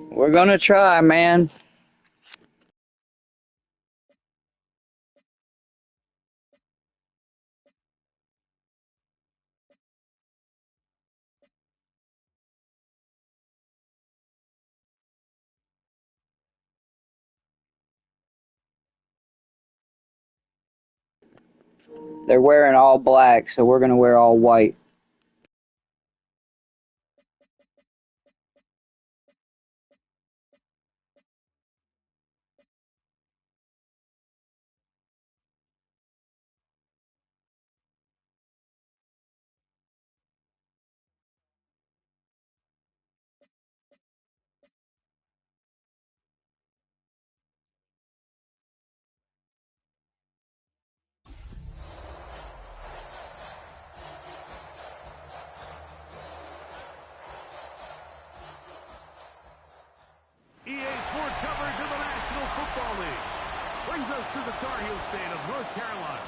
We're gonna try, man. They're wearing all black, so we're gonna wear all white. EA Sports coverage of the National Football League brings us to the Tar Heel state of North Carolina,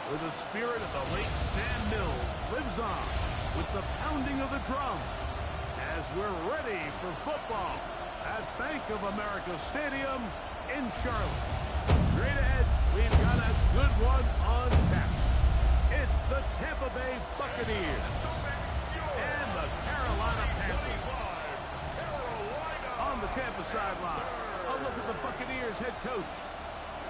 where the spirit of the late Sam Mills lives on with the pounding of the drum as we're ready for football at Bank of America Stadium in Charlotte. Straight ahead, we've got a good one on tap. It's the Tampa Bay Buccaneers and the Carolina Panthers. On the Tampa sideline, a look at the Buccaneers head coach.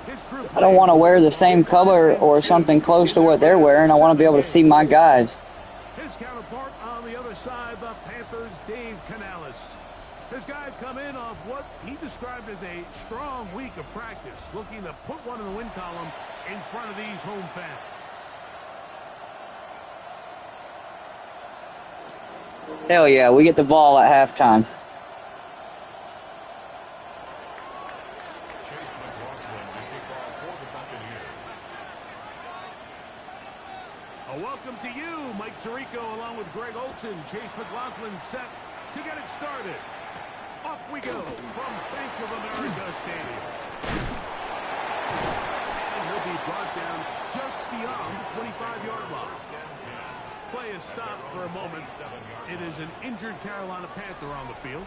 His crew. I don't want to wear the same color or something close to what they're wearing. I want to be able to see my guys. His counterpart on the other side, the Panthers, Dave Canales. His guys come in off what he described as a strong week of practice, looking to put one in the win column in front of these home fans. Hell yeah, we get the ball at halftime. A welcome to you, Mike Tirico, along with Greg Olson. Chase McLaughlin set to get it started. Off we go from Bank of America Stadium. And he'll be brought down just beyond the 25-yard line. Play is stopped for a moment. It is an injured Carolina Panther on the field.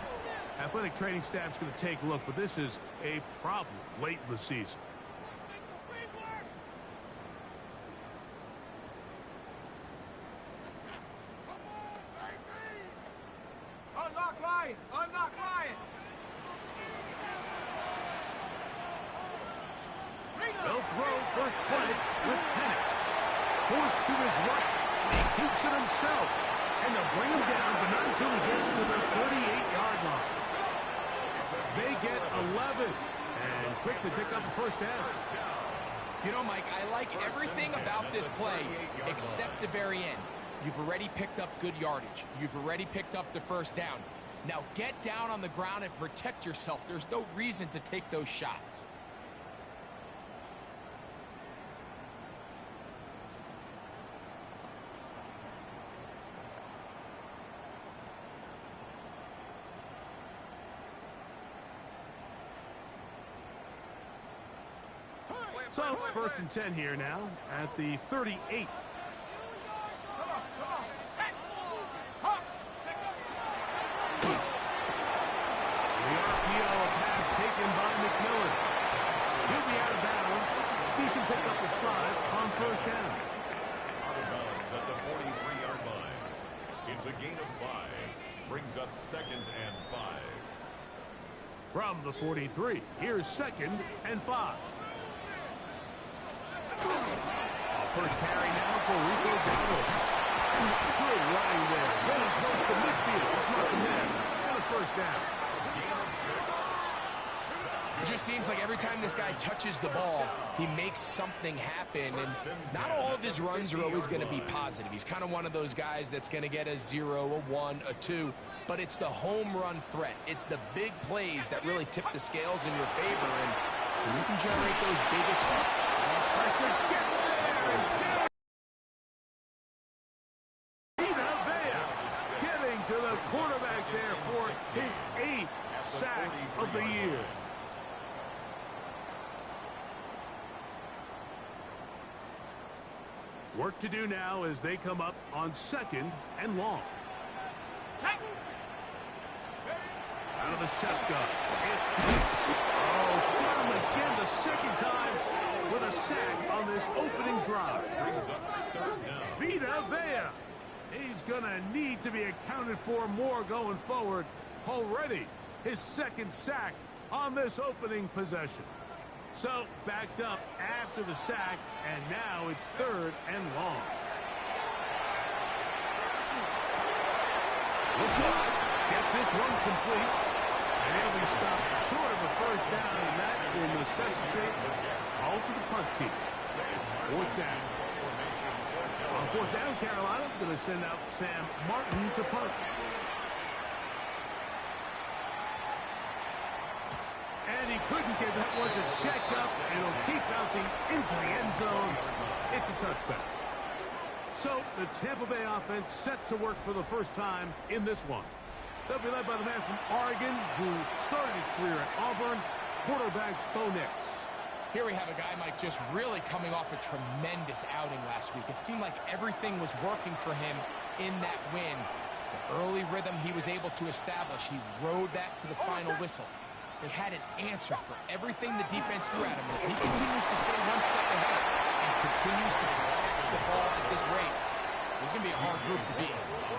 Athletic training staff's going to take a look, but this is a problem late in the season. Unlock line! They'll throw first play with Penix. Forced to his right. He keeps it himself. And they'll bring him down, but not until he gets to the 38-yard line. They get 11. And quick to pick up the first down. You know, Mike, I like everything about this play except the very end. You've already picked up good yardage. You've already picked up the first down. Now get down on the ground and protect yourself. There's no reason to take those shots. So, first and 10 here now at the 38. He'll be out of bounds. Decent pickup at 5 on first down. Out of bounds at the 43-yard line. It's a gain of 5. Brings up 2nd and 5. From the 43, here's 2nd and 5. First carry now for Rico Dowdle. Good running there. Running close to midfield. It's not the man. And a first down. Gain of 6. It just seems like every time this guy touches the ball, he makes something happen. And not all of his runs are always going to be positive. He's kind of one of those guys that's going to get a 0, a 1, a 2. But it's the home run threat. It's the big plays that really tip the scales in your favor. And you can generate those big explosions. Pressure gets there. Getting to the quarterback there for his 8th sack of the year. Work to do now as they come up on 2nd and long. Out of the the shotgun. Oh, got him again the second time with a sack on this opening drive. Vita Vea. He's going to need to be accounted for more going forward. Already his second sack on this opening possession. So backed up after the sack, and now it's 3rd and long. Looks like get this one complete, and he'll be stopped short of a first down, and that will necessitate a call to the punt team. 4th down. On 4th down, Carolina going to send out Sam Martin to punt. And he couldn't get that one to check up, and it'll keep bouncing into the end zone. It's a touchback. So the Tampa Bay offense set to work for the first time in this one. They'll be led by the man from Oregon who started his career at Auburn, quarterback Bo Nix. Here we have a guy, Mike, just really coming off a tremendous outing last week. It seemed like everything was working for him in that win. The early rhythm he was able to establish, he rode that to the final whistle. They had an answer for everything the defense threw at him. He continues to stay one step ahead and continues to protect the ball at this rate. This is going to be a hard group to beat.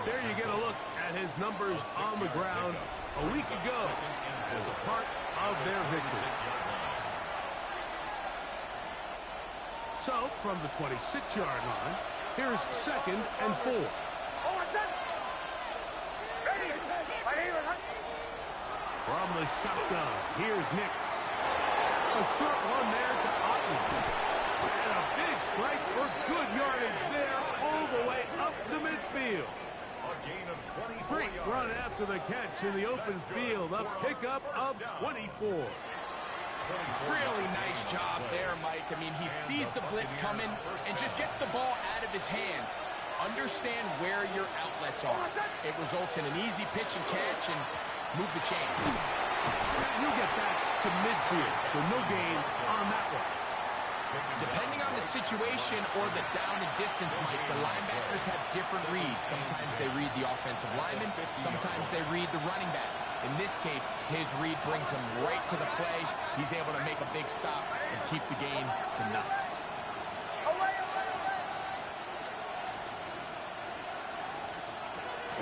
There you get a look at his numbers on the ground a week ago as a part of their victory. So, from the 26-yard line, here's 2nd and 4. From the shotgun, here's Nix. A short one there to Otten. And a big strike for good yardage there all the way up to midfield. Great run after the catch in the open field. A pickup of 24. Really nice job there, Mike. I mean, he sees the blitz coming and just gets the ball out of his hands. Understand where your outlets are. It results in an easy pitch and catch and move the chains. You get back to midfield, so no gain on that one. Depending on the situation or the down and distance, Mike, the linebackers have different reads. Sometimes they read the offensive lineman, sometimes they read the running back. In this case, his read brings him right to the play. He's able to make a big stop and keep the game to nothing.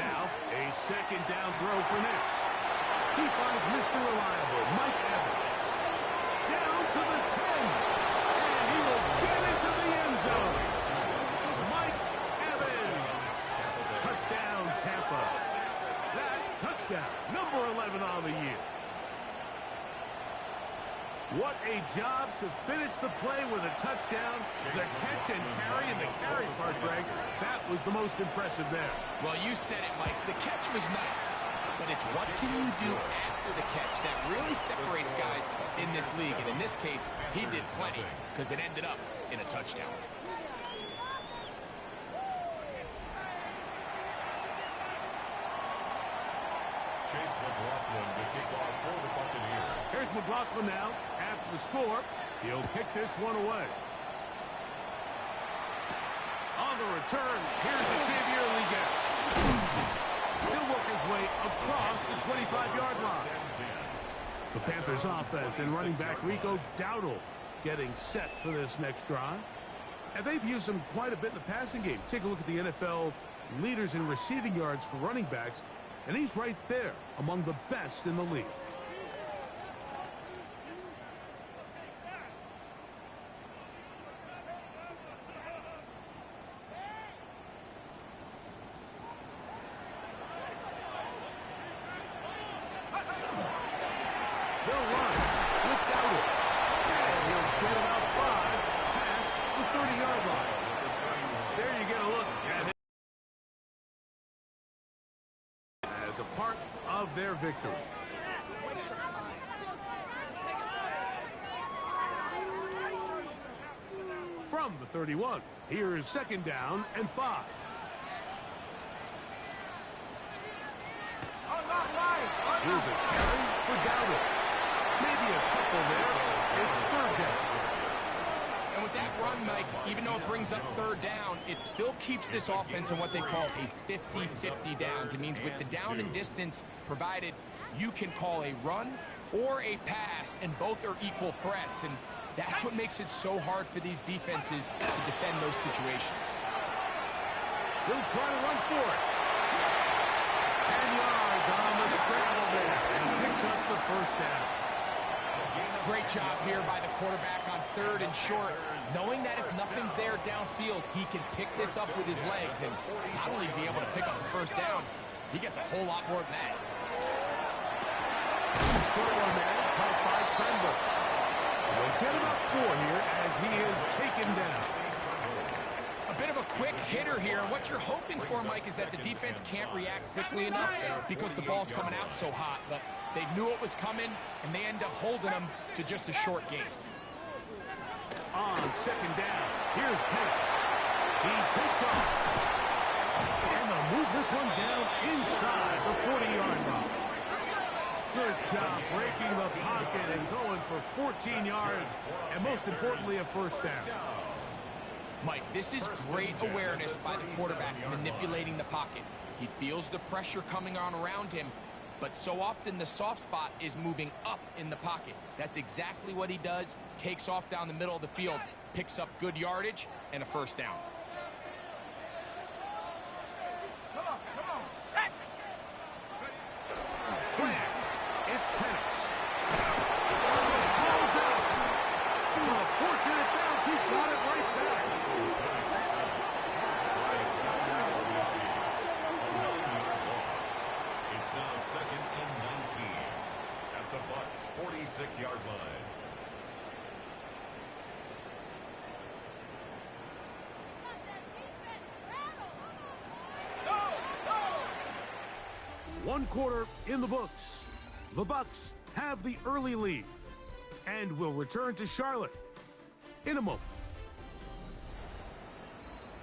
Now, a 2nd down throw for Nix. He finds Mr. Reliable, Mike Evans. Down to the 10. And he will get into the end zone. Mike Evans. Touchdown, Tampa. That touchdown, number 11 on the year. What a job to finish the play with a touchdown. The catch and carry, and the carry part, Greg, that was the most impressive there. Well, you said it, Mike. The catch was nice, but it's what can you do after the catch that really separates guys in this league. And in this case, he did plenty because it ended up in a touchdown. Chase McLaughlin to kick off for the Buccaneers. Here's McLaughlin now. After the score, he'll kick this one away. On the return, here's Xavier Leggett. He'll work his way across the 25-yard line. The Panthers offense and running back Rico Dowdle getting set for this next drive. And they've used him quite a bit in the passing game. Take a look at the NFL leaders in receiving yards for running backs, and he's right there among the best in the league. They'll run with Dowdle. And he'll get about 5 past the 30-yard line. There you get a look at it as a part of their victory. From the 31, here's 2nd down and 5. Here's a carry for Dowdle. Maybe a couple there. It's 3rd down. And with that run, Mike, even though it brings up third down, it still keeps this offense in what they call a 50-50 downs. It means with the down and distance provided, you can call a run or a pass, and both are equal threats. And that's what makes it so hard for these defenses to defend those situations. He'll try to run for it. 10 yards on the scramble there, and he picks up the first down. Great job here by the quarterback on 3rd and short, knowing that if nothing's there downfield, he can pick this up with his legs. And not only is he able to pick up the first down, he gets a whole lot more than that. Short one there, caught by Tremble. They'll get him up 4 here as he is taken down. A bit of a quick hitter here, and what you're hoping for, Mike, is that the defense can't react quickly enough because the ball's coming out so hot. But they knew it was coming, and they end up holding them to just a short game. On 2nd down, here's Penix. He takes off. And they'll move this one down inside the 40-yard line. Good job breaking the pocket and going for 14 yards, and most importantly, a first down. Mike, this is great awareness by the quarterback manipulating the pocket. He feels the pressure coming on around him, but so often the soft spot is moving up in the pocket. That's exactly what he does. Takes off down the middle of the field, picks up good yardage, and a first down. Come on, set! Flag. It's Penix. Balls out. A fortunate bounce. He got it right back. It's now 2nd and 19 at the Bucs' 46-yard line. One quarter in the books. The Bucs have the early lead and will return to Charlotte in a moment.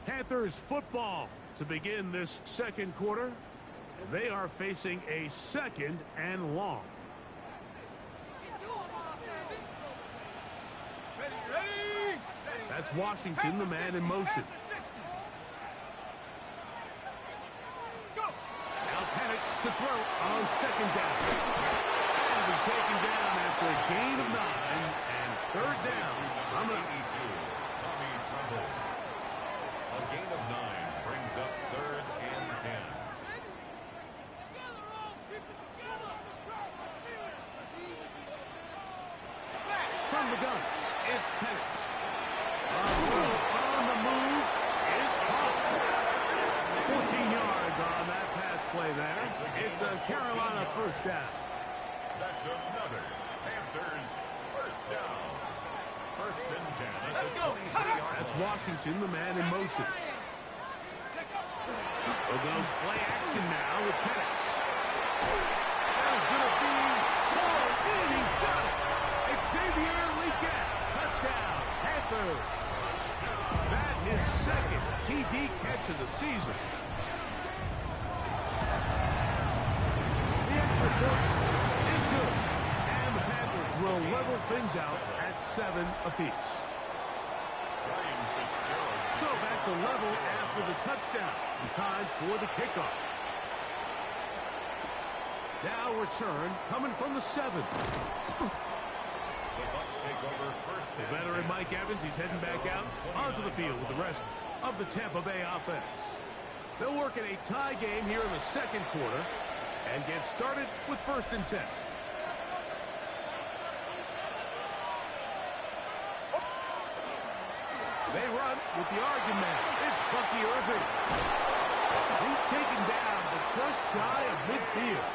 Panthers football to begin this second quarter, and they are facing a 2nd and long. That's Washington, the man in motion. Now Penix to throw on 2nd down. And he's taken down after a gain of 9 and 3rd down. I'm going to Tommy Tremble. A gain of 9 brings up 3rd and 10. From the gun, it's Penix. On the move is caught. 14 yards on that pass play there. It's a Carolina first down. That's another Panthers first down. 1st and 10 at the 23-yard That's Washington, the man in motion. We'll go play action now with Penix. There's going to be pulled in. He's got it. Xavier Legette. Touchdown, Panthers. That is 2nd TD catch of the season. The extra point is good. And the Panthers will level things out at 7 apiece. So back to level after the touchdown. In time for the kickoff. Now return coming from the 7. The Bucs take over 1st The and veteran 10. Mike Evans, he's heading back out onto the field with the rest of the Tampa Bay offense. They'll work in a tie game here in the second quarter and get started with 1st and 10. They run with the argument. It's Bucky Irving. He's taken down, but just shy of midfield.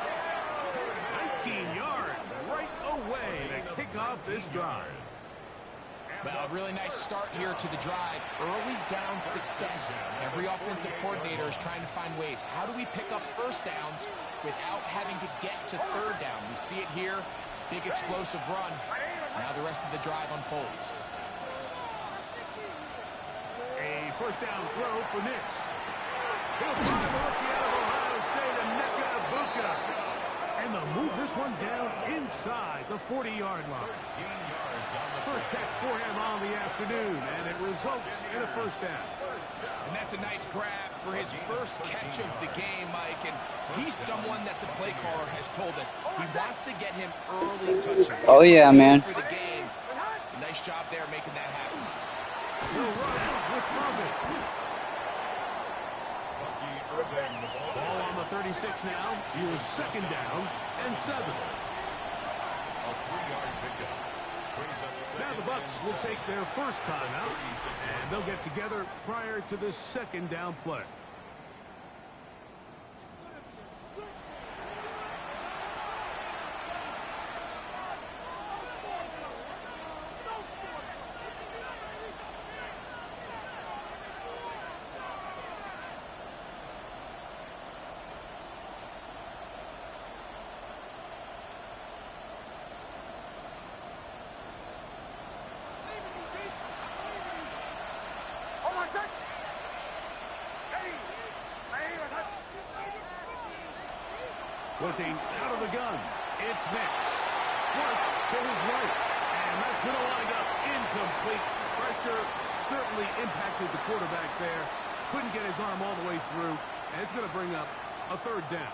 19 yards right away to kick off this drive. Well, a really nice start here to the drive. Early down success. Every offensive coordinator is trying to find ways. How do we pick up first downs without having to get to 3rd down? We see it here. Big explosive run. Now the rest of the drive unfolds. A first down throw for Nix. He'll find the rookie out of Ohio State, Emeka Egbuka. And they'll move this This one down inside the 40-yard line. 13 yards on the First catch for him on the afternoon, and it results in a first down. And that's a nice grab for his first catch of the game, Mike. And he's someone that the play caller has told us he wants to get him early touches. Oh, yeah, man. For the game. Nice job there making that happen. He'll run with Irving. Ball on the 36 now. Here's second down and 7. A 3-yard pickup. Brings up Now the Bucs will take their first timeout, and they'll get together prior to this second down play. Looking out of the gun, it's Nix. Work to his right, and that's going to wind up incomplete. Pressure certainly impacted the quarterback there. Couldn't get his arm all the way through, and it's going to bring up a third down.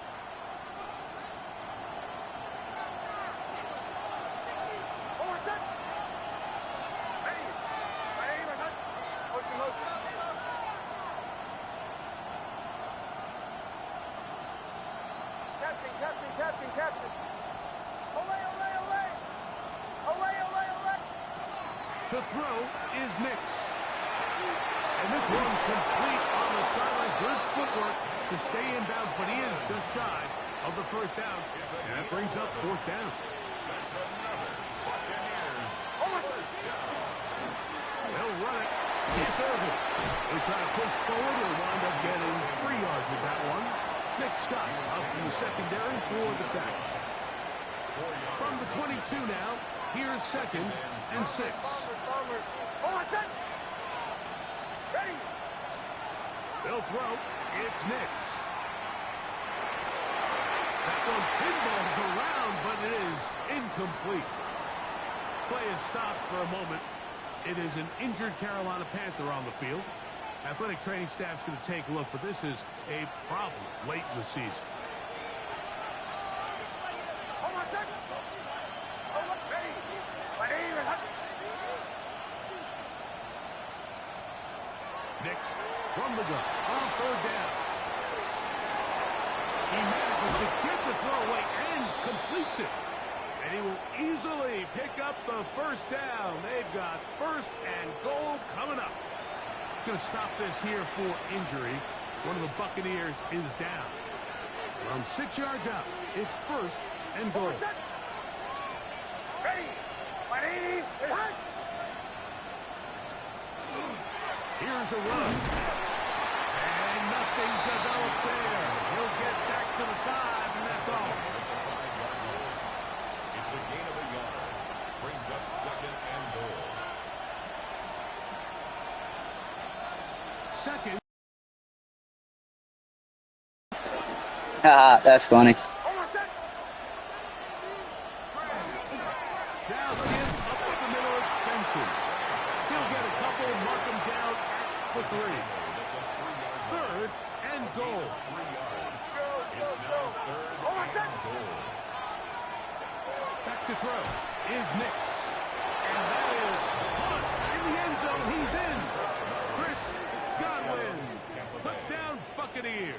To throw is Nix. And this one complete on the sideline. Good footwork to stay in bounds, but he is just shy of the first down. And that brings up fourth down. That's another Buccaneers first down. They'll run it. It's Irving. They try to push forward and wind up getting 3 yards with that one. Nick Scott up from the secondary for the tackle. From the 22 now, here's second and 6. They'll throw. It's Nix. That one pinballs around, but it is incomplete. Play is stopped for a moment. It is an injured Carolina Panther on the field. Athletic training staff's going to take a look, but this is a problem late in the season. Nix from the gun on third down. He manages to get the throw away and completes it. And he will easily pick up the first down. They've got first and goal coming up. Going to stop this here for injury. One of the Buccaneers is down. From 6 yards out, it's first and goal. Here's a run. And nothing developed there. He'll get back to the 5, and that's all. It's a gain of a yard. Brings up second and goal. Second. Haha, that's funny. Now him up the middle of Benson. He'll get a couple, mark him down at the 3. Third and goal. 3 yards. It's now third and goal. Back to throw is Nix. And that is caught in the end zone. He's in. Chris Godwin. Touchdown Buccaneers.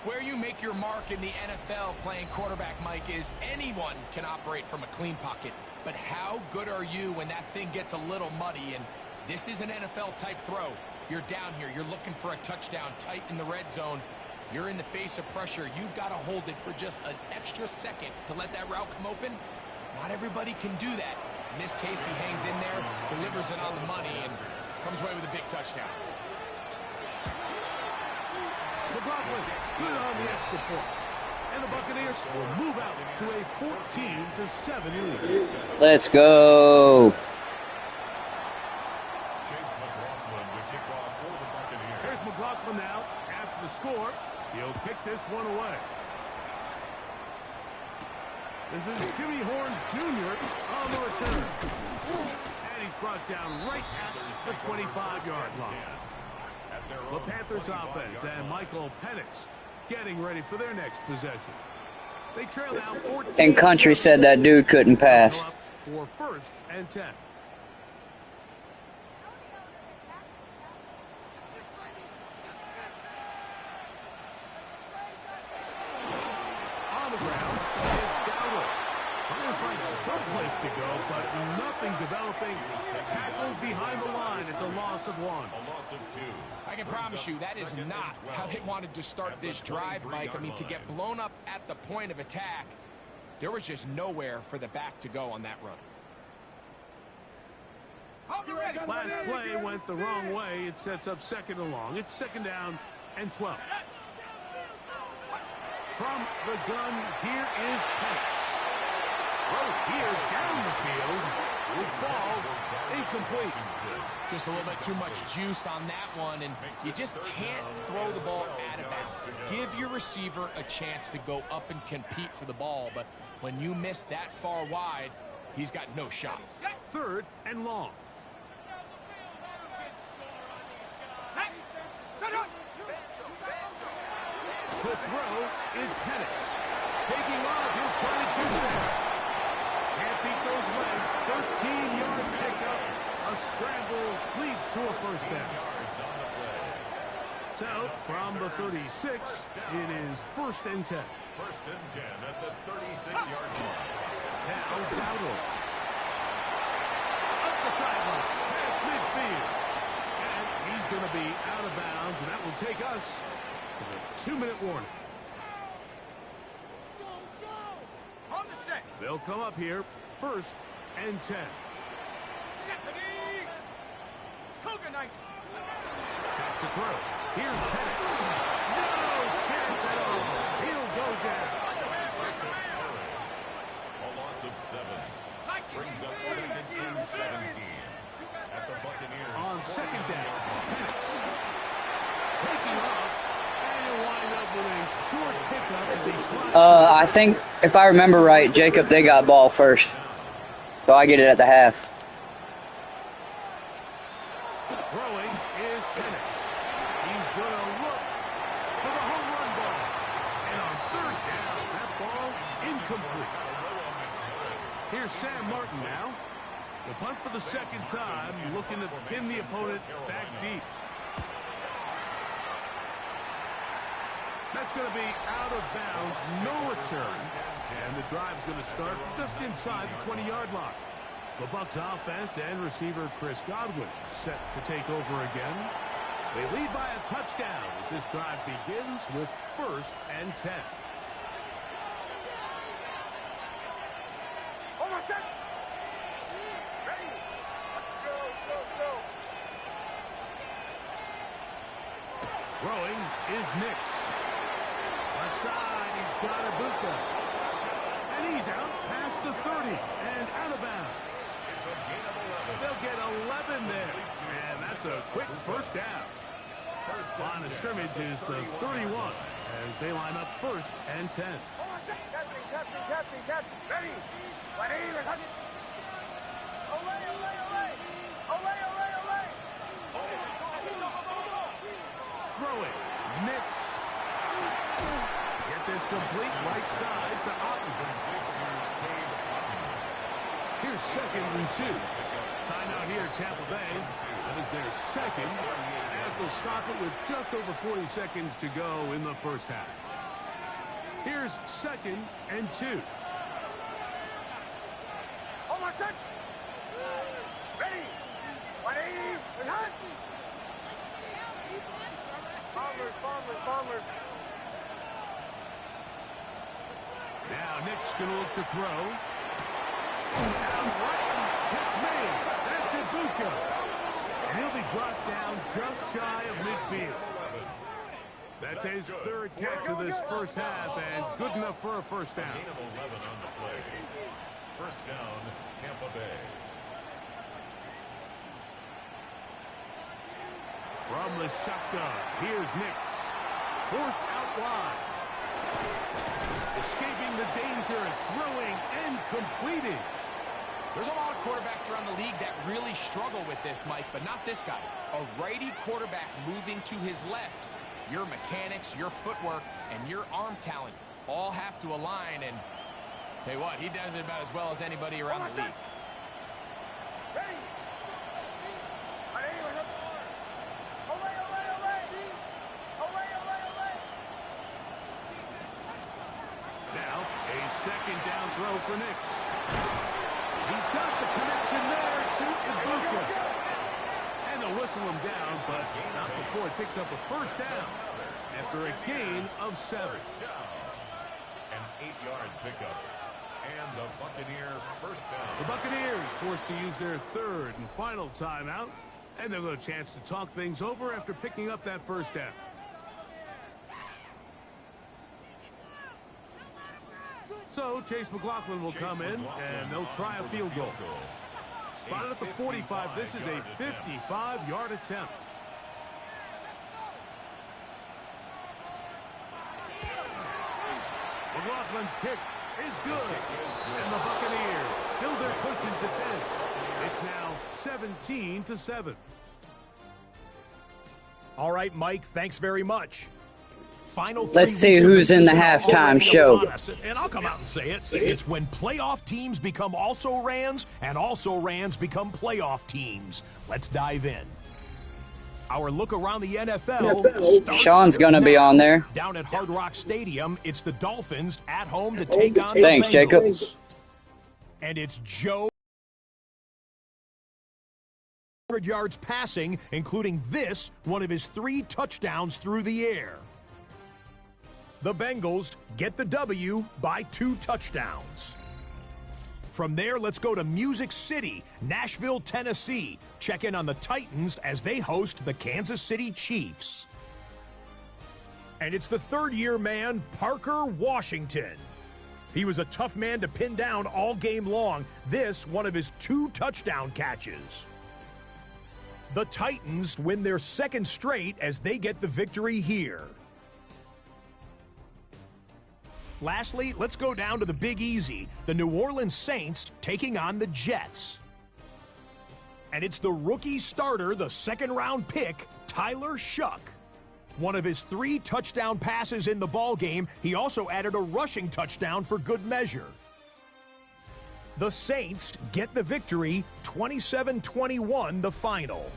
Where you make your mark in the NFL playing quarterback, Mike, is anyone can operate from a clean pocket. But how good are you when that thing gets a little muddy? And this is an NFL-type throw. You're down here. You're looking for a touchdown tight in the red zone. You're in the face of pressure. You've got to hold it for just an extra second to let that route come open. Not everybody can do that. In this case, he hangs in there, delivers it on the money, and comes away with a big touchdown. McLaughlin, good on the extra point. And the Buccaneers will move out to a 14-7 lead. Let's go. Chase McLaughlin to kick off for the Buccaneers. Here's McLaughlin now. After the score, he'll kick this one away. This is Jimmy Horn Jr. on the return. And he's brought down right at the 25-yard line. The Panthers offense and Michael Penix getting ready for their next possession. They trail now 14. And Country said that dude couldn't pass. For first and 10. On the ground, it's Dowdle. Trying to find someplace to go, but nothing developing. Tackled behind the line. It's a loss of 1. A loss of 2. I can promise you that is not how they wanted to start this drive, Mike. I mean, to get blown up at the point of attack, there was just nowhere for the back to go on that run. Last play went the wrong way. It sets up second and long. It's second down and 12. From the gun, here is Penix. Throw here down the field. Will fall incomplete. Just a little bit too much juice on that one, and you just can't throw the ball out of bounds. Give your receiver a chance to go up and compete for the ball, but when you miss that far wide, he's got no shot. Third and long. The throw is Penix. Taking off, he'll try to get there. Can't beat those legs. 13-yard pickup. A scramble leads to a first down. So, from the 36, it is first and 10. First and 10 at the 36-yard line. Now, Dowdle. Up the sideline, past midfield. And he's going to be out of bounds, and that will take us to the 2-minute warning. On the set. They'll come up here, first and 10. Back to throw. Here's Penix. No chance at all. He'll go down. A loss of 7. Brings up second and 17. At the Buccaneers. On second down, Penix. Taking off. And he'll wind up with a short pickup as he slides. I think, if I remember right, Jacob, they got ball first. So I get it at the half. Throwing is Penix. He's going to look for the home run ball. And on third down, that ball incomplete. Here's Sam Martin now. The punt for the second time, looking to pin the opponent back deep. That's going to be out of bounds, no return. And the drive's going to start just inside the 20-yard line. The Bucs offense and receiver Chris Godwin set to take over again. They lead by a touchdown as this drive begins with first and 10. Throwing is Nix. Left side, he's got Ibuka. And he's out past the 30 and out of bounds. It's a gain of 11. They'll get 11 there. And that's a quick first down. Line of scrimmage is the 31 as they line up first and 10. Ready. Throwing. Nix. Get this complete right side to Otten. Here's second and 2. Timeout here, Tampa Bay. That is their second, as they'll stop it with just over 40 seconds to go in the first half. Here's second and 2. Ready. Bombers. Now Nick's going to look to throw. Down right. Catch made. That's Ibuka. And he'll be brought down just shy of midfield. That's his third catch of this first half, and good enough for a first down. Gain of 11 on the play. First down, Tampa Bay. From the shotgun, here's Nix. Forced out wide. The escaping the danger, throwing and completing. There's a lot of quarterbacks around the league that really struggle with this, Mike, but not this guy. A righty quarterback moving to his left. Your mechanics, your footwork, and your arm talent all have to align, and tell you what, he does it about as well as anybody around the league. Now, a second down throw for Nix. He's got the connection there to Ibuka. And they'll whistle him down, but not before it picks up a first down after a gain of 7. An 8-yard pickup. And the Buccaneer first down. The Buccaneers forced to use their third and final timeout, and they'll get a chance to talk things over after picking up that first down. So Chase McLaughlin will come in, and they'll try a field goal. Spotted at the 45, this is a 55-yard attempt. McLaughlin's kick is good, and the Buccaneers build their push into 10. It's now 17-7. All right, Mike, thanks very much. Final Let's see who's in the halftime show. And I'll come out and say it. It's when playoff teams become also-rans, and also-rans become playoff teams. Let's dive in. Our look around the NFL starts Sean's going to be on there. down at Hard Rock Stadium. It's the Dolphins at home to take on Thanks, the Jacob. Bengals. And it's Joe. 100 yards passing, including this, one of his 3 touchdowns through the air. The Bengals get the W by 2 touchdowns. From there, let's go to Music City, Nashville, Tennessee. Check in on the Titans as they host the Kansas City Chiefs. And it's the third-year man, Parker Washington. He was a tough man to pin down all game long. This, one of his 2 touchdown catches. The Titans win their 2nd straight as they get the victory here. Lastly, let's go down to the Big Easy, the New Orleans Saints taking on the Jets. And it's the rookie starter, the 2nd-round pick, Tyler Shuck. One of his 3 touchdown passes in the ballgame, he also added a rushing touchdown for good measure. The Saints get the victory, 27-21 the final.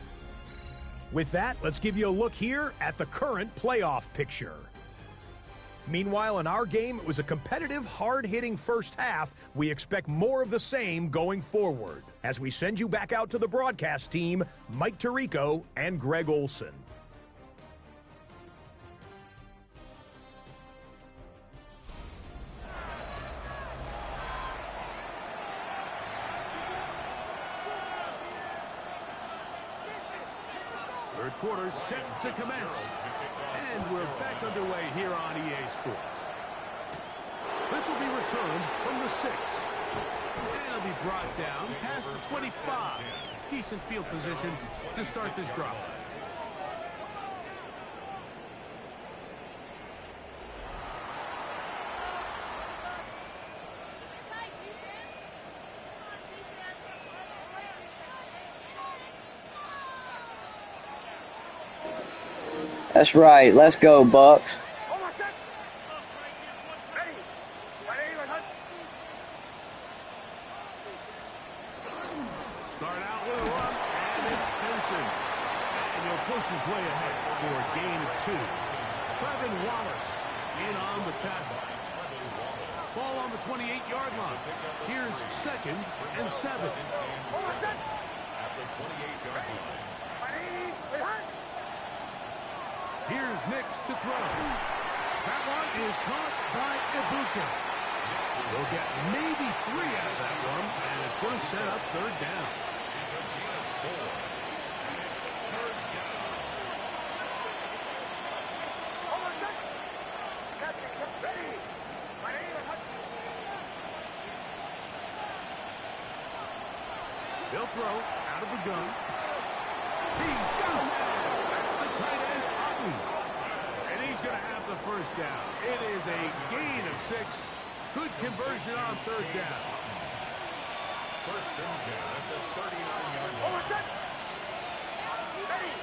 With that, let's give you a look here at the current playoff picture. Meanwhile, in our game, it was a competitive, hard-hitting first half. We expect more of the same going forward. As we send you back out to the broadcast team, Mike Tirico and Greg Olson. Third quarter set to commence. And we're back underway here on EA Sports. This will be returned from the 6. And it'll be brought down past the 25. Decent field position to start this drive. That's right. Let's go, Bucks. Start out with a run, and it's Benson. And he'll push his way ahead for a gain of 2. Trevin Wallace in on the tackle. Ball on the 28-yard line. Here's 2nd and 7. At the 28-yard line. Here's Nix to throw. That one is caught by Ibuka. We'll get maybe 3 out of that one, and it's going to set up 3rd down. They'll throw out of the gun. He's got it. That's the tight end, Otten. And he's going to have the first down. It is a gain of 6 Good conversion on third down. First and 10 at the 39-yard line. Over set. Ready.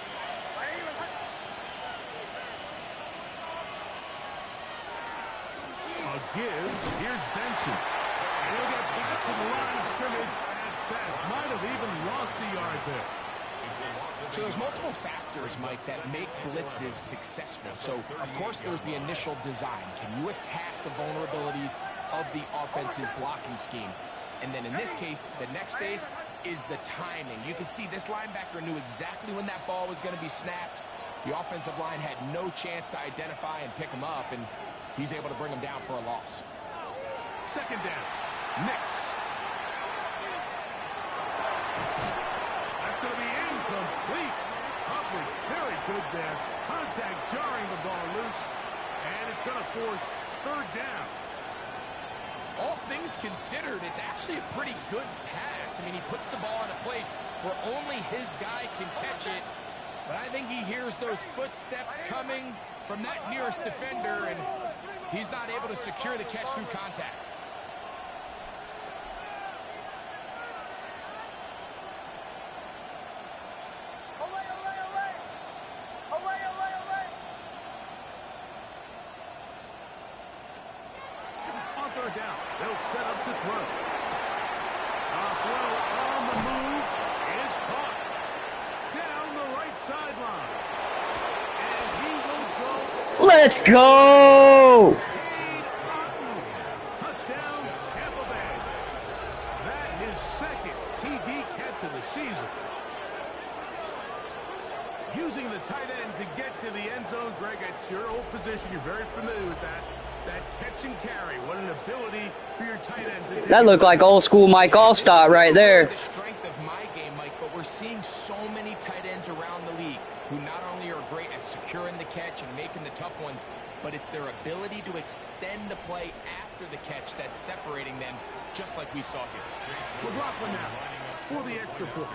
A give. Here's Benson. And he'll get back to the line of scrimmage at best. Might have even lost a yard there. So there's multiple factors, Mike, that make blitzes successful. So, of course, there's the initial design. Can you attack the vulnerabilities of the offense's blocking scheme? And then in this case, the next phase is the timing. You can see this linebacker knew exactly when that ball was going to be snapped. The offensive line had no chance to identify and pick him up, and he's able to bring him down for a loss. Second down. Nix. That's going to be incomplete. Coverage very good there. Contact jarring the ball loose. And it's going to force third down. All things considered, it's actually a pretty good pass. I mean, he puts the ball in a place where only his guy can catch it. But I think he hears those footsteps coming from that nearest defender, and he's not able to secure the catch through contact. Down. They'll set up to throw. A throw on the move is caught. Down the right sideline. And he will go. Let's go! Touchdown, Tampa Bay. That is second TD catch of the season. Using the tight end to get to the end zone, Greg, at your old position, you're very familiar with that. That catch and carry, what an ability for your tight end to take. That looked like old school Mike Allstott right there. The strength of my game, Mike, but we're seeing so many tight ends around the league who not only are great at securing the catch and making the tough ones, but it's their ability to extend the play after the catch that's separating them, just like we saw here. McLaughlin now for the extra point.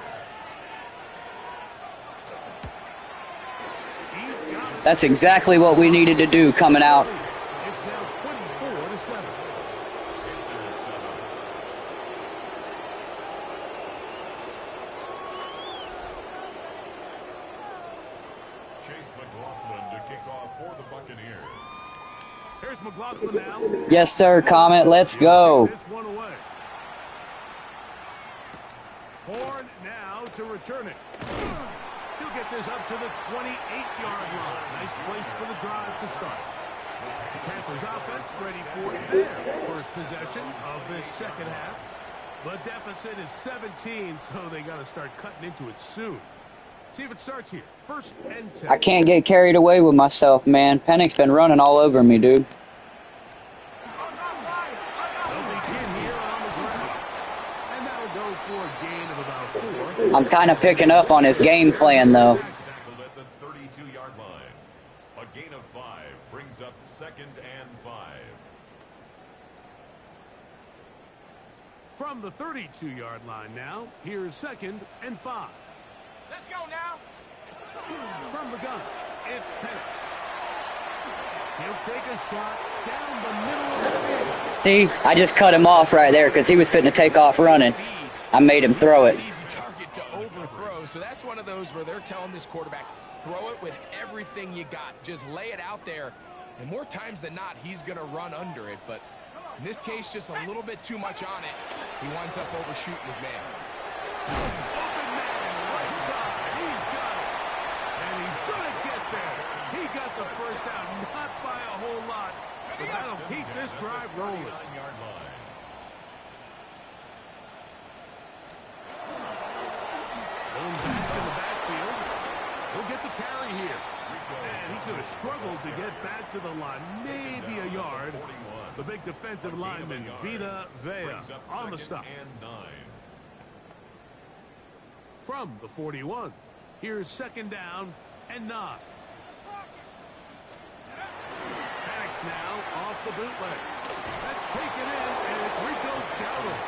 That's exactly what we needed to do coming out. It's now 24-7. Chase McLaughlin to kick off for the Buccaneers. Here's McLaughlin now. Yes, sir, Comet. Let's go. This one away. Horn now to return it. He'll get this up to the 28-yard line. Nice place for the drive to start. The Panthers offense ready for their first possession of this second half. The deficit is 17, so they got to start cutting into it soon. See if it starts here. First and 10. I can't get carried away with myself, man. Pennick's been running all over me, dude. They'll begin here on the ground. And that'll go for a gain of about 4. I'm kind of picking up on his game plan, though. Tackled at the 32-yard line. A gain of 5 brings up 2nd and 5. From the 32-yard line now, here's 2nd and 5. Let's go now. From the gun, it's Penix. He'll take a shot down the middle of the field. See, I just cut him off right there because he was fitting to take off running. I made him throw it. Easy target to overthrow. So that's one of those where they're telling this quarterback, throw it with everything you got. Just lay it out there. And more times than not, he's going to run under it. But in this case, just a little bit too much on it. He winds up overshooting his man. Open man, right side. He's got it. And he's going to get there. He got the first down, not by a whole lot. But that'll keep this drive rolling. 39-yard line. Going back to the backfield. He'll get the carry here. And he's going to struggle to get back to the line. Maybe a yard. The big defensive lineman, Vita Vea, on the stop. And 9. From the 41, here's 2nd down and 9. Penix now off the bootleg. That's taken in, and it's Rico Dowdle.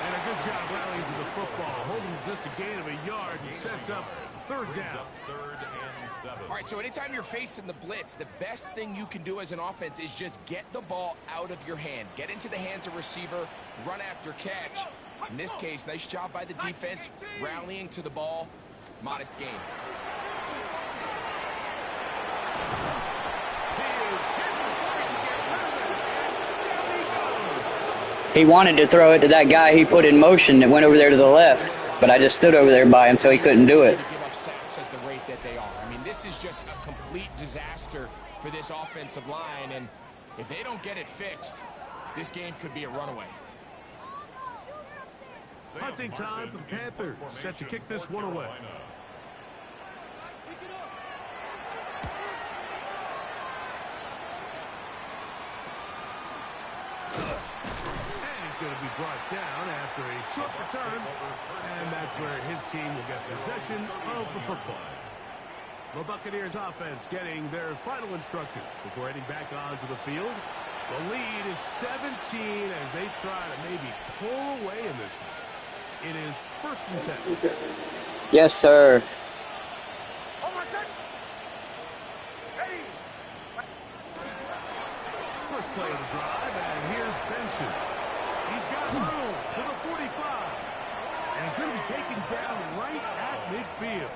And a good job rallying to the football, holding just a gain of a yard and sets up third Brings down. up 3rd and 7. All right, so anytime you're facing the blitz, the best thing you can do as an offense is just get the ball out of your hand. Get into the hands of receiver, run after catch. In this case, nice job by the defense, rallying to the ball. Modest gain. He wanted to throw it to that guy he put in motion that went over there to the left, but I just stood over there by him so he couldn't do it. To give up sacks at the rate that they are. I mean, this is just a complete disaster for this offensive line, and if they don't get it fixed, this game could be a runaway. Hunting time for the Panthers. Set to kick this one away. Going to be brought down after a short return, and that's where his team will get possession of the football. The Buccaneers offense getting their final instructions before heading back onto the field. The lead is 17 as they try to maybe pull away in this one. It is 1st and 10. Yes, sir. First play of the drive, and here's Benson. He's got room to the 45. And he's going to be taken down right at midfield.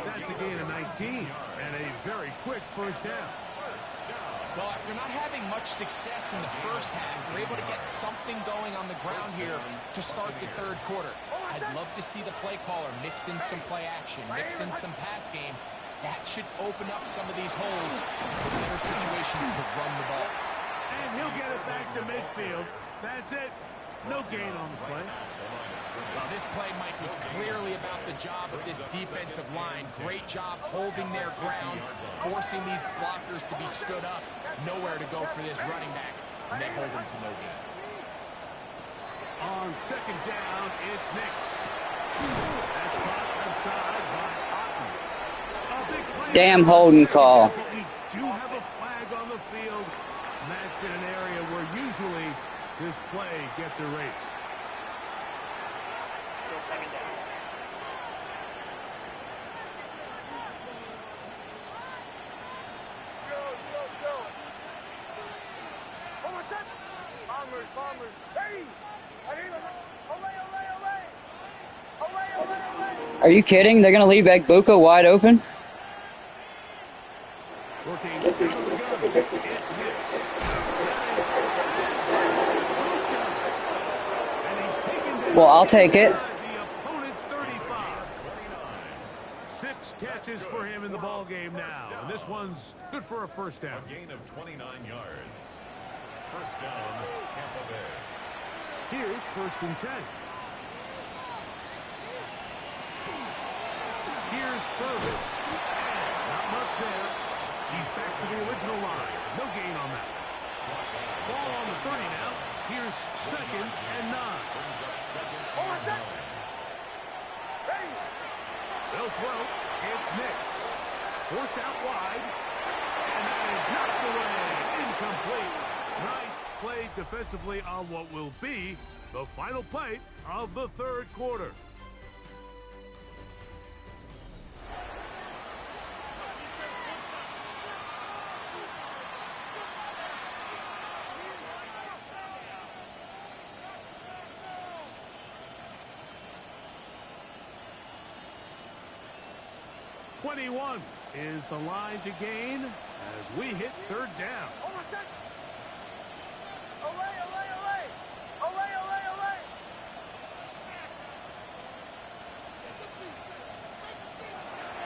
That's a gain of 19 and a very quick first down. Well, after not having much success in the first half, they're able to get something going on the ground here to start the 3rd quarter. I'd love to see the play caller mix in some play action, mix in some pass game. That should open up some of these holes for better situations to run the ball. And he'll get it back to midfield. That's it. No gain on the play. Well, this play, Mike, was clearly about the job of this defensive line. Great job holding their ground, forcing these blockers to be stood up. Nowhere to go for this running back, and they hold him to no gain. On 2nd down, it's Nix. That's caught outside by Otten. A big play. Damn holding call. But we do have a flag on the field, and that's in an area where usually this play gets erased. Are you kidding? They're going to leave Ekbuka wide open? Working out of the gun. It's Nix. And he's taken down Well, I'll take it. the opponent's 35. 6 catches for him in the ball game now. And this one's good for a first down. A gain of 29 yards. First down, Tampa Bay. Here's 1st and 10. Here's Irvin. Not much there. He's back to the original line. No gain on that. Ball on the 30 now. Here's 2nd and 9. Brings up 2nd and 9. They'll throw. It's Nix. Forced out wide. And that is knocked away. Incomplete. Nice play defensively on what will be the final play of the 3rd quarter. .21 is the line to gain as we hit 3rd down.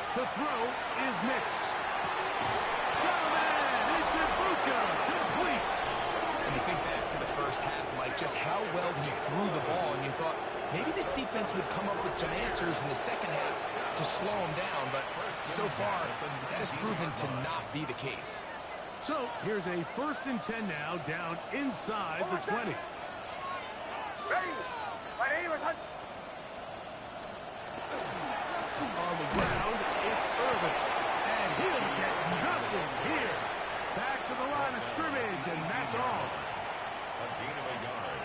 To throw is Nix. Got a man. It's Ekbuka. Complete. When you think back to the first half, Mike, just how well he threw the ball, and you thought maybe this defense would come up with some answers in the second half to slow him down, but so far, that has proven to not be the case. So here's a 1st and 10 now, down inside the 20. On the ground, it's Irvin. And he'll get nothing here. Back to the line of scrimmage, and that's all. A gain of a yard.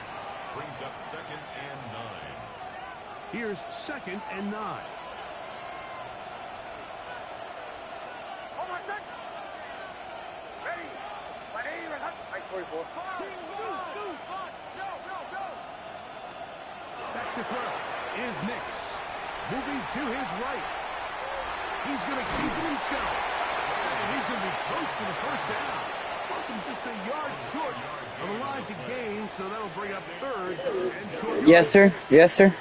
Brings up 2nd and 9. Here's 2nd and 9. Back to throw is Nix. Moving to his right. He's going to keep it himself. And he's going to be close to the first down. Welcome just a yard short of the line to gain, so that'll bring up third and short. Yes, sir. Yes, sir.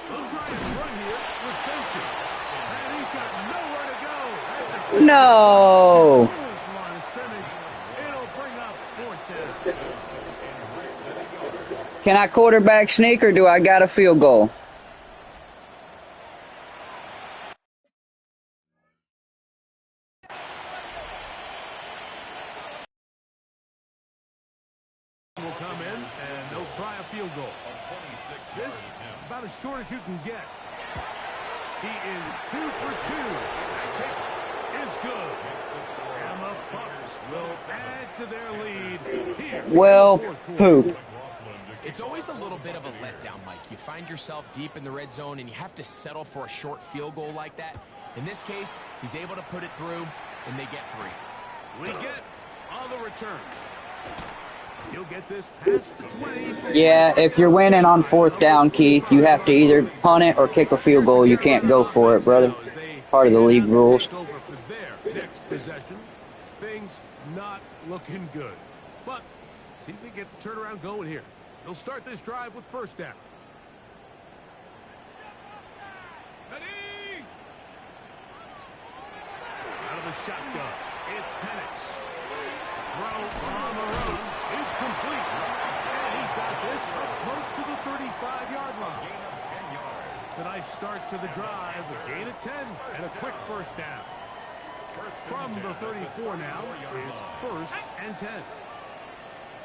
They'll try and run here with Benson. And he's got nowhere to go. No. It'll bring up fourth down. Can I quarterback sneak or do I got a field goal? Will come in and they'll try a field goal. This about as short as you can get. He is 2 for 2. That kick is good. And the Bucs will add to their lead here. Well, poop. It's always a little bit of a letdown, Mike. You find yourself deep in the red zone and you have to settle for a short field goal like that. In this case, he's able to put it through and they get 3. We get on the return. He'll get this past the 20. Yeah, if you're winning on fourth down, Keith, you have to either punt it or kick a field goal. You can't go for it, brother. Part of the league rules. Over for their next possession. Things not looking good. But see if they get the turnaround going here. They'll start this drive with first down. Ready? Out of the shotgun, it's Penix. Throw on the run is complete. And he's got this up close to the 35-yard line. Gain of 10 yards. It's a nice start to the drive. A gain of 10 and a quick first down. From the 34 now, it's first and 10.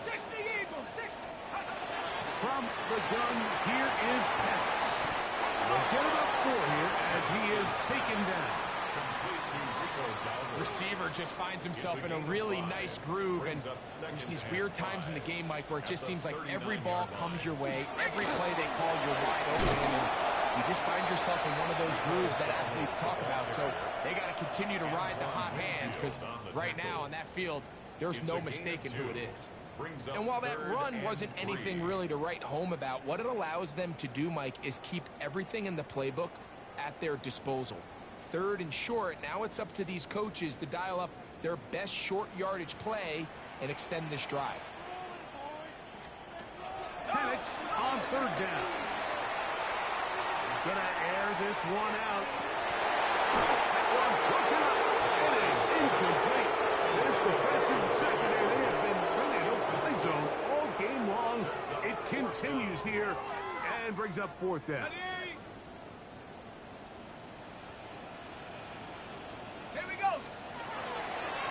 60 Eagles, 60. From the gun, here is Penix. We'll get about 4 here as he is taken down. Receiver just finds himself in a really nice groove, and there's these weird times in the game, Mike, where it just seems like every ball comes your way, every play they call, you're wide open, and you just find yourself in one of those grooves that athletes talk about. So they got to continue to ride the hot hand, because right now on that field, there's no mistaking who it is. And while that run wasn't anything really to write home about, what it allows them to do, Mike, is keep everything in the playbook at their disposal. Third and short, now it's up to these coaches to dial up their best short yardage play and extend this drive. Penix on third down. He's going to air this one out. That one broken up. It is incomplete. This defensive secondary, they have been really in a fly zone all game long. It continues here and brings up fourth down. Here we go.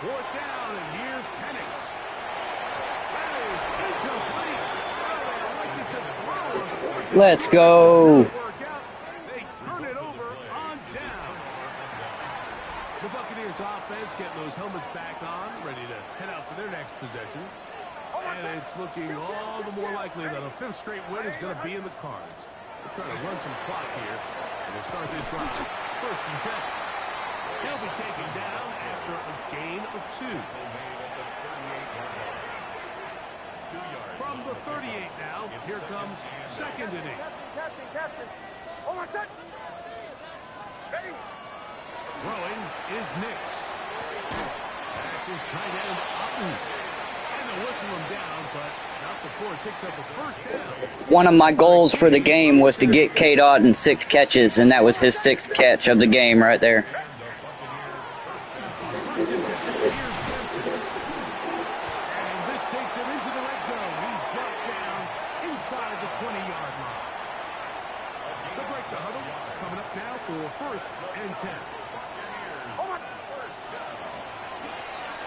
Fourth down, and here's Penix. That is incomplete. Let's go. They turn it over on down. The Buccaneers offense getting those helmets back on, ready to head out for their next possession. And it's looking all the more likely that a 5th straight win is going to be in the cards. They're trying to run some clock here, and they'll start this drive. First and 10. He'll be taken down after a gain of 2. From the 38 now, here comes second inning. Captain. Over set. Ready. Throwing is Nix. That's his tight end, Otten. And they'll whistle him down, but not before he picks up his first down. One of my goals for the game was to get Cade Otten 6 catches, and that was his 6th catch of the game right there. First and 10. Here's Benson. And this takes him into the red zone. He's brought down inside the 20-yard line. They'll break the huddle. Coming up now for first and 10.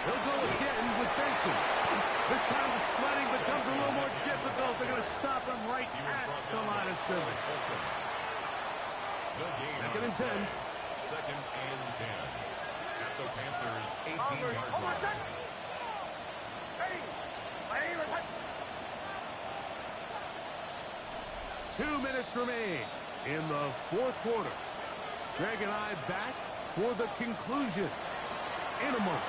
They'll go again with Benson. This time the sledding becomes a little more difficult. They're going to stop him right at the line of scrimmage. Second and 10. Second and 10. At the Panthers' 18-yard line. 2 minutes remain in the fourth quarter. Greg and I back for the conclusion in a moment.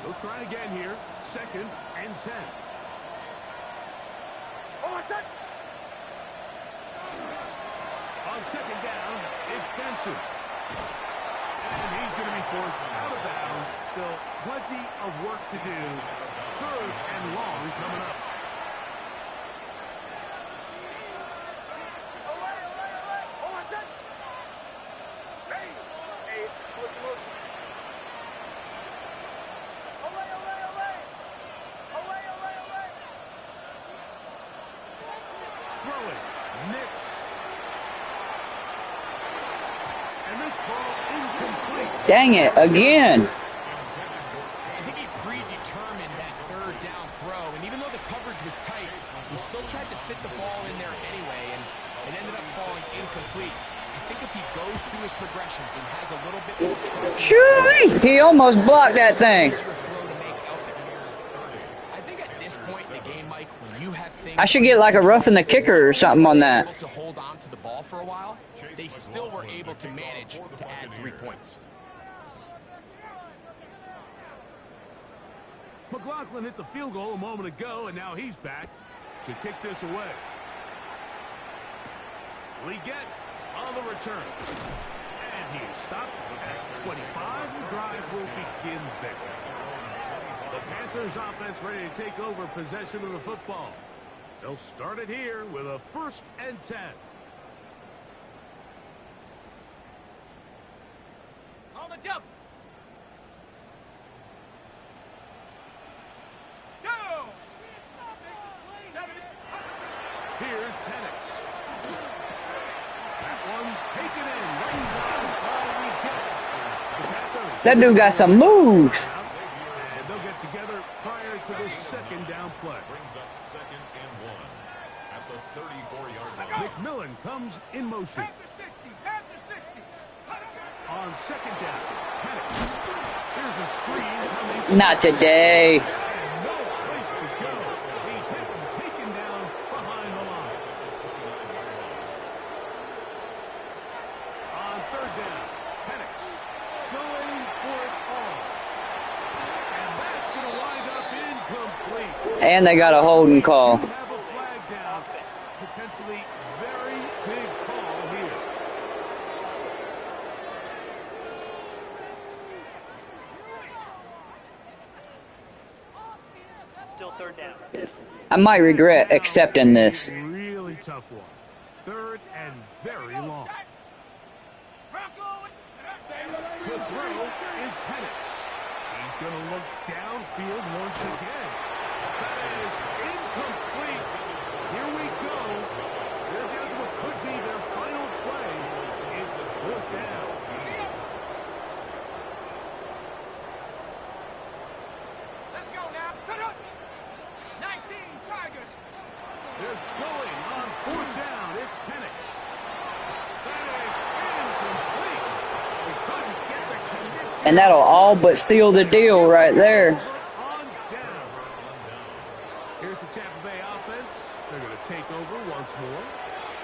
We'll try again here. 2nd and 10. Oh, set. On 2nd down, it's Benson. And he's going to be forced out of bounds. Still plenty of work to do. 3rd and long coming up. Away. Oh, set. Hey. Hey, motion. Away. Throwing. Nix. And this ball incomplete. Dang it, again. I think he predetermined that 3rd down throw, and even though the coverage was tight, he still tried to fit the ball in there anyway, and it ended up falling incomplete. I think if he goes through his progressions and has a little bit more trust, Shoo! He almost blocked that thing. I think at this point in the game, Mike, when you have things I should get like a roughing the kicker or something on that. to hold on to the ball for a while, they still were able to manage to add 3 points. McLaughlin hit the field goal a moment ago, and now he's back to kick this away. Leggett on the return. And he stopped at 25. The drive will begin there. The Panthers offense ready to take over possession of the football. They'll start it here with a 1st and 10. On the jump. Go. 7. Here's Penix. That one taken in. Runs out all we get. The Panthers That dude got some moves. and they'll get together prior to this 2nd down play. Brings up 2nd and 1 at the 34-yard line. McMillan comes in motion. Panther 60. On 2nd down, Penix. Here's a screen coming. Not today. And no place to go. He's hit and taken down behind the line. On 3rd down, Penix going for it all. And that's going to wind up incomplete. And they got a holding call. Have a flag down. Potentially very big call here. Still 3rd down. I might regret accepting this. Really tough one. 3rd and very long. To throw is Penix. He's going to look downfield once again. That is incomplete. Here we go. They're down to what could be their final play. It's 4th down. Let's go now. Set up. 19 Tigers. They're going on 4th down. It's Penix. That is incomplete. They couldn't get the connection. And that'll all but seal the deal right there. On down. Here's the Tampa Bay offense. They're going to take over once more.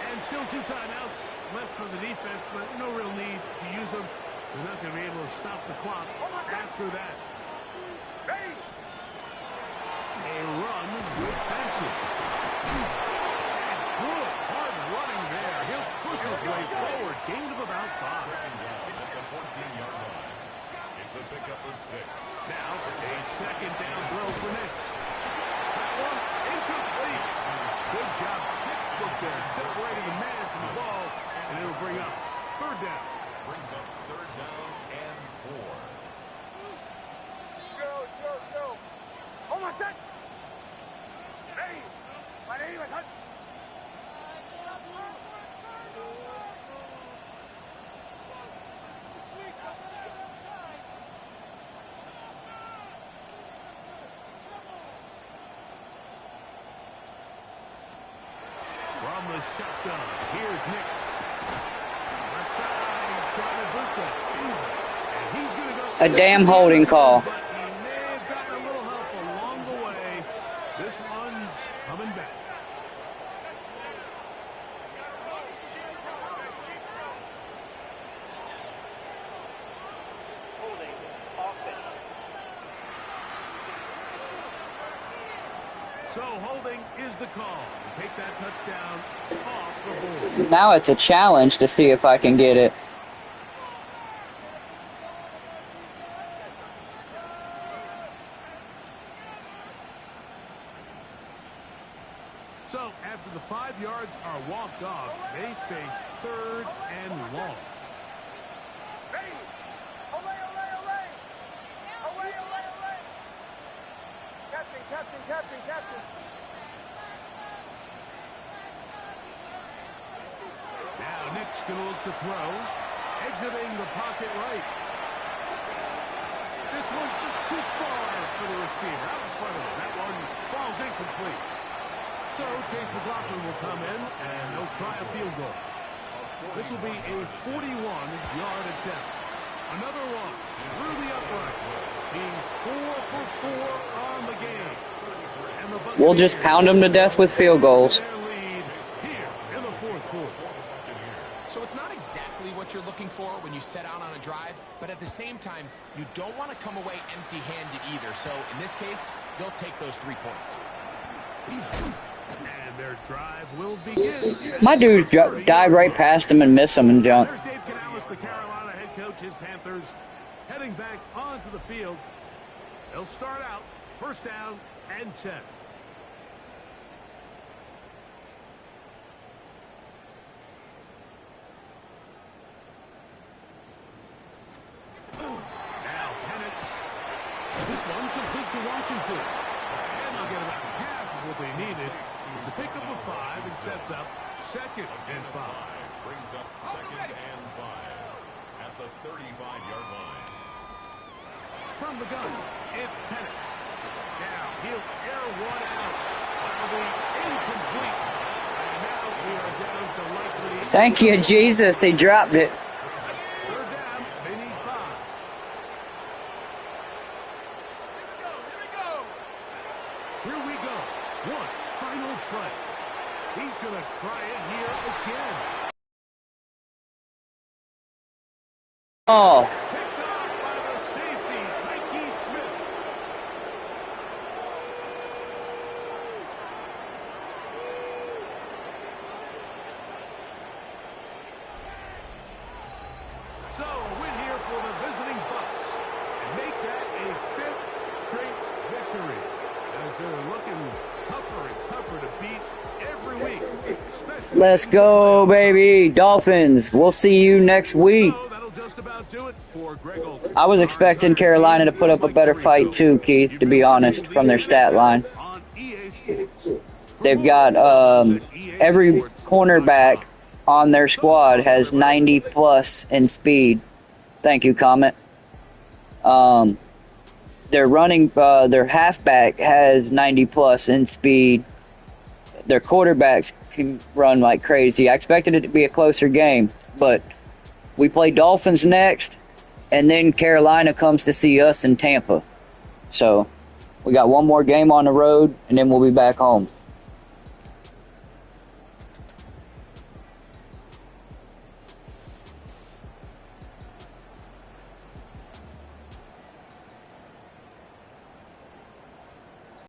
And still 2 timeouts left for the defense, but no real need to use them. They're not going to be able to stop the clock after that. A run with Benson. Good hard running there. He'll push his way forward. Gain of about 5. At the 14-yard line. It's a pickup of 6. Now a 2nd down throw for Nick. That one incomplete. Good job. Textbook there, separating the man from the ball, and it'll bring up 3rd down. Brings up 3rd down and 4. Show. Almost set. Hey. My name is Hunt. From the shotgun, here's Nix. Left side, he's got Ibuka. And he's going to go A damn holding call. but he may have gotten a little help along the way. This one's coming back. So holding is the call. Take that touchdown off the board. Now it's a challenge to see if I can get it. So after the 5 yards are walked off, they face 3rd and long. Ready. Away, away, away. Away, away, away. Captain, captain, captain, captain. Now Nick's going to look to throw. Exiting the pocket right. This one's just too far for the receiver. Out in front of him. That one falls incomplete. So Chase McLaughlin will come in, and they'll try a field goal. This will be a 41-yard attempt. Another one through the upright. He's 4 for 4 on the game. And the We'll just pound them to death with field goals. their lead here in the 4th quarter. So it's not exactly what you're looking for when you set out on a drive, but at the same time, you don't want to come away empty-handed either. So in this case, they'll take those 3 points. And their drive will begin. My dude dive right past him and miss him and jump. There's Dave Canales, the Carolina head coach. His Panthers heading back onto the field. They'll start out 1st down and 10. Now Penix. This one complete to Washington. And they'll get about half of what they needed. It's a pickup of 5 and sets up 2nd and 5. Brings up 2nd and 5 at the 35-yard line. From the gun, it's Penix. Now he'll air one out. That'll be incomplete. And now we are down to likely. Thank you, Jesus. He dropped it. 3rd down. They need 5. Here we go. One final play. He's going to try it here again. Oh, Picked off by the safety, Tyke Smith. So, a win here for the visiting Bucs. And make that a 5th straight victory. As they're looking tougher and tougher to beat every week. Especially let's go, baby. Dolphins. We'll see you next week. So that'll just about do it for Greg Olsen. I was expecting Carolina to put up a better fight too, Keith, to be honest, from their stat line. On EA Sports. They've got every cornerback on their squad has 90 plus in speed. Thank you, Comet. Their halfback has 90 plus in speed. Their quarterbacks can run like crazy. I expected it to be a closer game, but we play Dolphins next, and then Carolina comes to see us in Tampa. So we got one more game on the road, and then we'll be back home.